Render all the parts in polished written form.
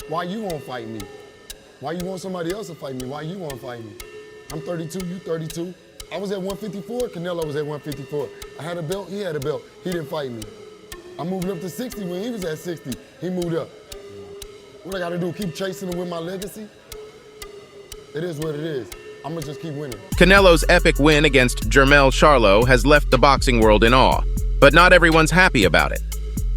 Why you won't fight me? Why you want somebody else to fight me? Why you won't fight me? I'm 32, you 32. I was at 154, Canelo was at 154. I had a belt, he had a belt. He didn't fight me. I'm moving up to 60 when he was at 60. He moved up. What I gotta do, keep chasing him with my legacy? It is what it is. I'm gonna just keep winning. Canelo's epic win against Jermell Charlo has left the boxing world in awe, but not everyone's happy about it.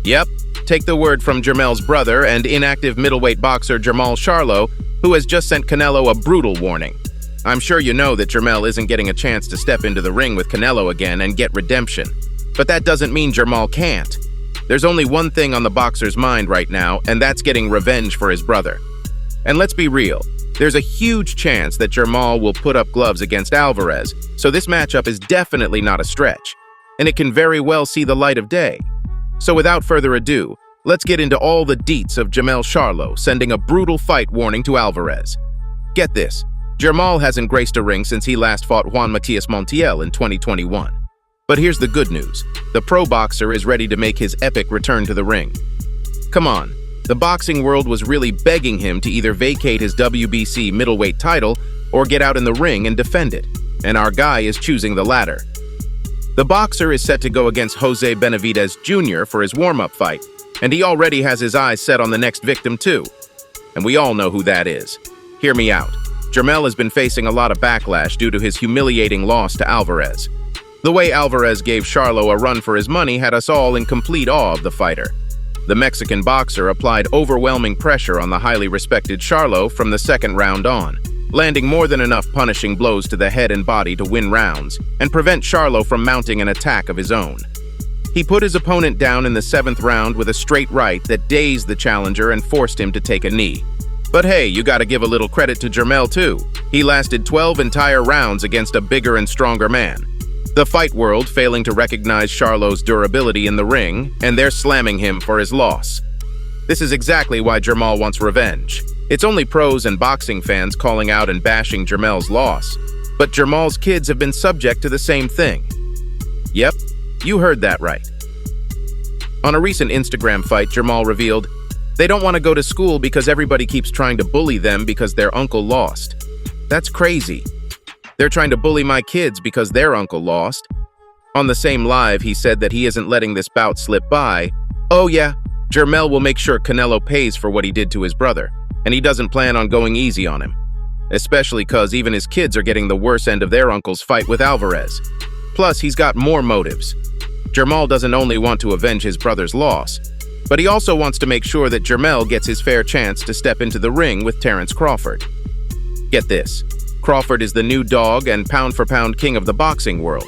Yep, take the word from Jermell's brother and inactive middleweight boxer Jermall Charlo, who has just sent Canelo a brutal warning. I'm sure you know that Jermell isn't getting a chance to step into the ring with Canelo again and get redemption. But that doesn't mean Jermall can't. There's only one thing on the boxer's mind right now, and that's getting revenge for his brother. And let's be real, there's a huge chance that Jermall will put up gloves against Alvarez, so this matchup is definitely not a stretch, and it can very well see the light of day. So without further ado, let's get into all the deets of Jermell Charlo sending a brutal fight warning to Alvarez. Get this, Jermall hasn't graced a ring since he last fought Juan Matias Montiel in 2021. But here's the good news, the pro boxer is ready to make his epic return to the ring. Come on, the boxing world was really begging him to either vacate his WBC middleweight title or get out in the ring and defend it, and our guy is choosing the latter. The boxer is set to go against Jose Benavidez Jr. for his warm-up fight, and he already has his eyes set on the next victim too. And we all know who that is. Hear me out. Jermell has been facing a lot of backlash due to his humiliating loss to Alvarez. The way Alvarez gave Charlo a run for his money had us all in complete awe of the fighter. The Mexican boxer applied overwhelming pressure on the highly respected Charlo from the second round on, landing more than enough punishing blows to the head and body to win rounds and prevent Charlo from mounting an attack of his own. He put his opponent down in the 7th round with a straight right that dazed the challenger and forced him to take a knee. But hey, you gotta give a little credit to Jermell too. He lasted 12 entire rounds against a bigger and stronger man. The fight world failing to recognize Charlo's durability in the ring, and they're slamming him for his loss. This is exactly why Jermall wants revenge. It's only pros and boxing fans calling out and bashing Jermell's loss. But Jermall's kids have been subject to the same thing. Yep, you heard that right. On a recent Instagram fight, Jermall revealed, they don't want to go to school because everybody keeps trying to bully them because their uncle lost. That's crazy. They're trying to bully my kids because their uncle lost. On the same live, he said that he isn't letting this bout slip by. Oh yeah, Jermell will make sure Canelo pays for what he did to his brother, and he doesn't plan on going easy on him. Especially cause even his kids are getting the worse end of their uncle's fight with Alvarez. Plus, he's got more motives. Jermall doesn't only want to avenge his brother's loss, but he also wants to make sure that Jermell gets his fair chance to step into the ring with Terence Crawford. Get this, Crawford is the new dog and pound-for-pound king of the boxing world.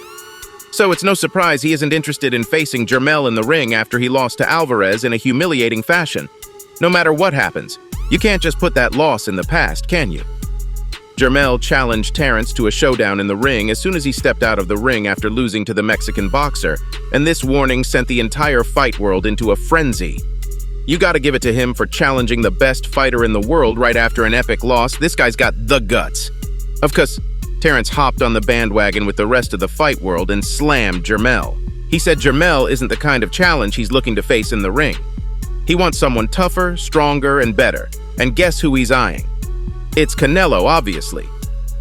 So it's no surprise he isn't interested in facing Jermell in the ring after he lost to Alvarez in a humiliating fashion. No matter what happens, you can't just put that loss in the past, can you? Jermell challenged Terence to a showdown in the ring as soon as he stepped out of the ring after losing to the Mexican boxer, and this warning sent the entire fight world into a frenzy. You gotta give it to him for challenging the best fighter in the world right after an epic loss. This guy's got the guts. Of course, Terence hopped on the bandwagon with the rest of the fight world and slammed Jermell. He said Jermell isn't the kind of challenge he's looking to face in the ring. He wants someone tougher, stronger, and better. And guess who he's eyeing? It's Canelo, obviously.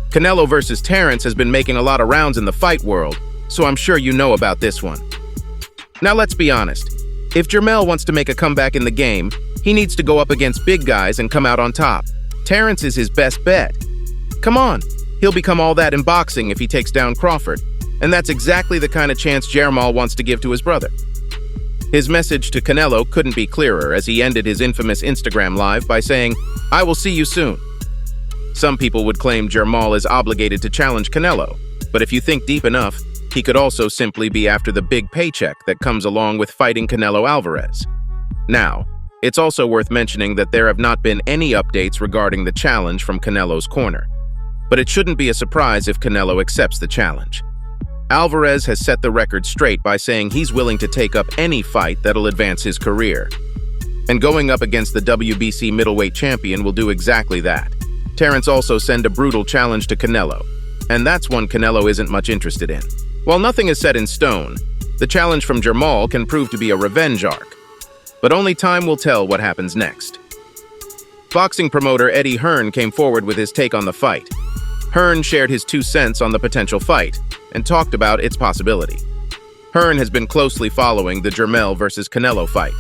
Canelo versus Terence has been making a lot of rounds in the fight world, so I'm sure you know about this one. Now let's be honest. If Jermell wants to make a comeback in the game, he needs to go up against big guys and come out on top. Terence is his best bet. Come on, he'll become all that in boxing if he takes down Crawford, and that's exactly the kind of chance Jermall wants to give to his brother. His message to Canelo couldn't be clearer as he ended his infamous Instagram live by saying, "I will see you soon." Some people would claim Jermall is obligated to challenge Canelo, but if you think deep enough, he could also simply be after the big paycheck that comes along with fighting Canelo Alvarez. Now, it's also worth mentioning that there have not been any updates regarding the challenge from Canelo's corner. But it shouldn't be a surprise if Canelo accepts the challenge. Alvarez has set the record straight by saying he's willing to take up any fight that'll advance his career. And going up against the WBC middleweight champion will do exactly that. Terence also sent a brutal challenge to Canelo, and that's one Canelo isn't much interested in. While nothing is set in stone, the challenge from Jermall can prove to be a revenge arc. But only time will tell what happens next. Boxing promoter Eddie Hearn came forward with his take on the fight. Hearn shared his 2 cents on the potential fight and talked about its possibility. Hearn has been closely following the Jermell versus Canelo fight.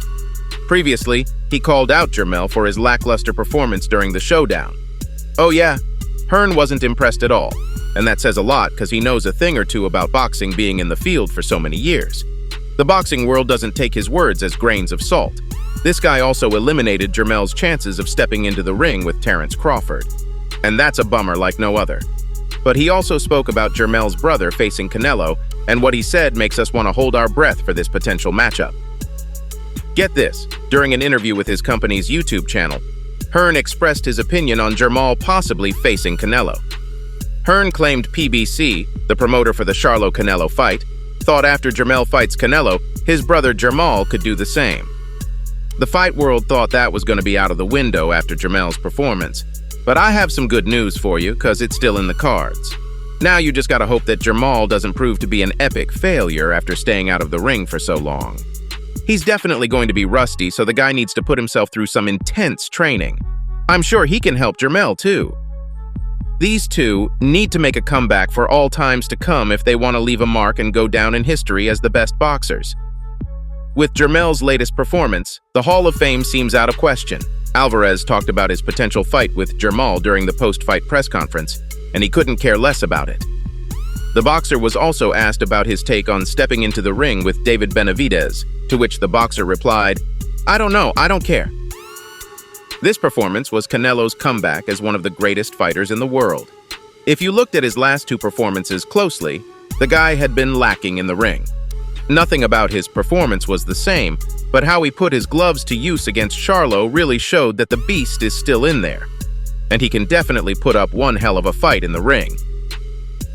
Previously, he called out Jermell for his lackluster performance during the Showdown. Oh yeah, Hearn wasn't impressed at all, and that says a lot because he knows a thing or two about boxing being in the field for so many years. The boxing world doesn't take his words as grains of salt. This guy also eliminated Jermell's chances of stepping into the ring with Terence Crawford. And that's a bummer like no other. But he also spoke about Jermell's brother facing Canelo, and what he said makes us want to hold our breath for this potential matchup. Get this, during an interview with his company's YouTube channel, Hearn expressed his opinion on Jermall possibly facing Canelo. Hearn claimed PBC, the promoter for the Charlo-Canelo fight, thought after Jermell fights Canelo, his brother Jermall could do the same. The fight world thought that was going to be out of the window after Jermell's performance. But I have some good news for you, because it's still in the cards. Now you just gotta hope that Jermall doesn't prove to be an epic failure after staying out of the ring for so long. He's definitely going to be rusty, so the guy needs to put himself through some intense training. I'm sure he can help Jermell too. These two need to make a comeback for all times to come if they want to leave a mark and go down in history as the best boxers. With Jermell's latest performance, the Hall of Fame seems out of question. Alvarez talked about his potential fight with Jermall during the post-fight press conference, and he couldn't care less about it. The boxer was also asked about his take on stepping into the ring with David Benavidez, to which the boxer replied, "I don't know, I don't care." This performance was Canelo's comeback as one of the greatest fighters in the world. If you looked at his last 2 performances closely, the guy had been lacking in the ring. Nothing about his performance was the same, but how he put his gloves to use against Charlo really showed that the beast is still in there. And he can definitely put up one hell of a fight in the ring.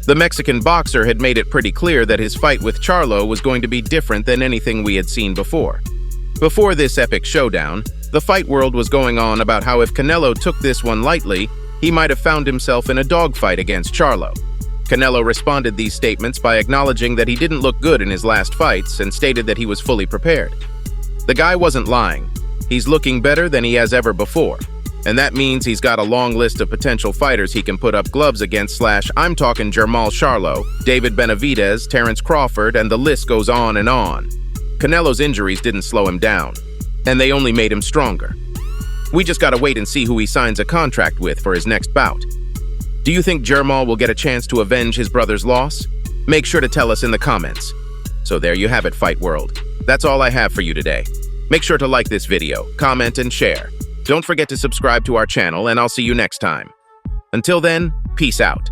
The Mexican boxer had made it pretty clear that his fight with Charlo was going to be different than anything we had seen before. Before this epic showdown, the fight world was going on about how if Canelo took this one lightly, he might have found himself in a dogfight against Charlo. Canelo responded these statements by acknowledging that he didn't look good in his last fights and stated that he was fully prepared. The guy wasn't lying. He's looking better than he has ever before. And that means he's got a long list of potential fighters he can put up gloves against / I'm talking Jermall Charlo, David Benavidez, Terence Crawford, and the list goes on and on. Canelo's injuries didn't slow him down, and they only made him stronger. We just gotta wait and see who he signs a contract with for his next bout. Do you think Jermall will get a chance to avenge his brother's loss? Make sure to tell us in the comments. So there you have it, Fight World. That's all I have for you today. Make sure to like this video, comment, and share. Don't forget to subscribe to our channel, and I'll see you next time. Until then, peace out.